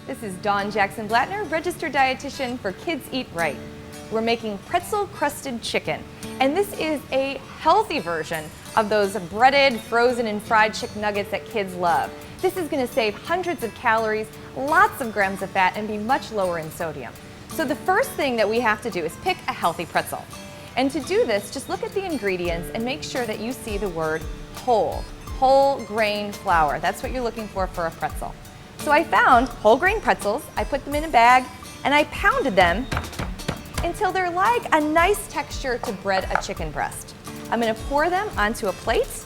This is Dawn Jackson Blatner, registered dietitian for Kids Eat Right. We're making pretzel crusted chicken, and this is a healthy version of those breaded, frozen, and fried chicken nuggets that kids love. This is going to save hundreds of calories, lots of grams of fat, and be much lower in sodium. So the first thing that we have to do is pick a healthy pretzel. And to do this, just look at the ingredients and make sure that you see the word whole grain flour. That's what you're looking for a pretzel. So I found whole grain pretzels, I put them in a bag, and I pounded them until they're like a nice texture to bread a chicken breast. I'm going to pour them onto a plate.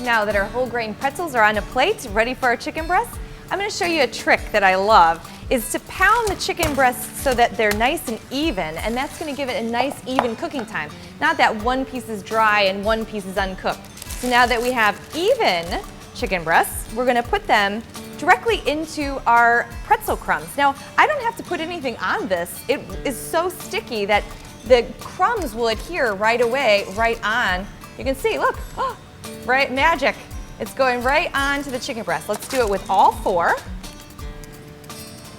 Now that our whole grain pretzels are on a plate, ready for our chicken breast, I'm going to show you a trick that I love, is to pound the chicken breasts so that they're nice and even, and that's going to give it a nice even cooking time. Not that one piece is dry and one piece is uncooked. So now that we have even chicken breasts, we're going to put them directly into our pretzel crumbs. Now, I don't have to put anything on this. It is so sticky that the crumbs will adhere right away, right on. You can see, look, oh, right, magic. It's going right onto the chicken breast. Let's do it with all four.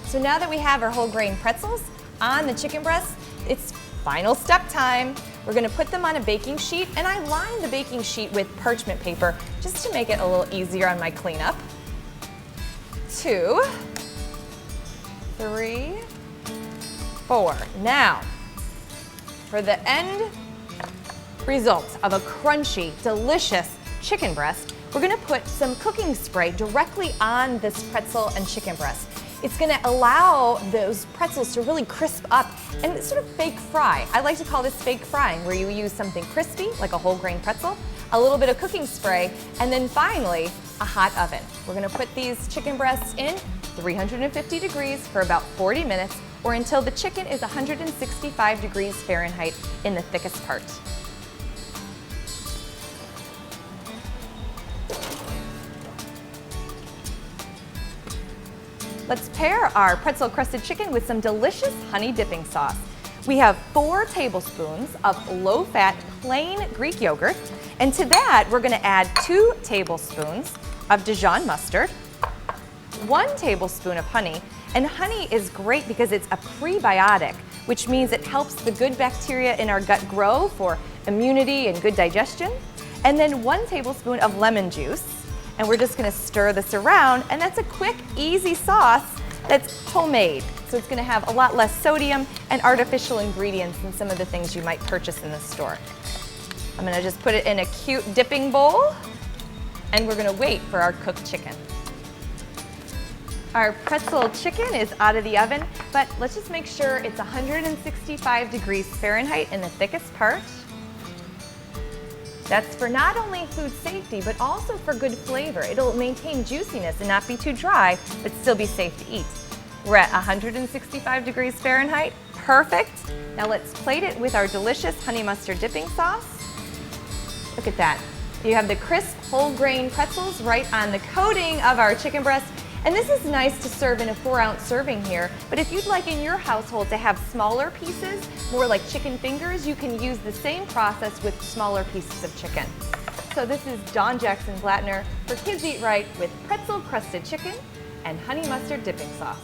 So now that we have our whole grain pretzels on the chicken breast, it's final step time. We're going to put them on a baking sheet, and I line the baking sheet with parchment paper just to make it a little easier on my cleanup. 2, 3, 4. Now, for the end result of a crunchy, delicious chicken breast, we're going to put some cooking spray directly on this pretzel and chicken breast. It's going to allow those pretzels to really crisp up and sort of fake fry. I like to call this fake frying, where you use something crispy, like a whole grain pretzel, a little bit of cooking spray, and then finally, a hot oven. We're going to put these chicken breasts in 350 degrees for about 40 minutes, or until the chicken is 165 degrees Fahrenheit in the thickest part. Let's pair our pretzel crusted chicken with some delicious honey dipping sauce. We have 4 tablespoons of low-fat plain Greek yogurt, and to that we're going to add 2 tablespoons of Dijon mustard, 1 tablespoon of honey, and honey is great because it's a prebiotic, which means it helps the good bacteria in our gut grow for immunity and good digestion, and then 1 tablespoon of lemon juice. And we're just going to stir this around, and that's a quick, easy sauce that's homemade. So it's going to have a lot less sodium and artificial ingredients than some of the things you might purchase in the store. I'm going to just put it in a cute dipping bowl, and we're going to wait for our cooked chicken. Our pretzel chicken is out of the oven, but let's just make sure it's 165 degrees Fahrenheit in the thickest part. That's for not only food safety, but also for good flavor. It'll maintain juiciness and not be too dry, but still be safe to eat. We're at 165 degrees Fahrenheit. Perfect. Now let's plate it with our delicious honey mustard dipping sauce. Look at that. You have the crisp whole grain pretzels right on the coating of our chicken breast. And this is nice to serve in a 4-ounce serving here, but if you'd like in your household to have smaller pieces, more like chicken fingers, you can use the same process with smaller pieces of chicken. So this is Dawn Jackson Blatner for Kids Eat Right with pretzel crusted chicken and honey mustard dipping sauce.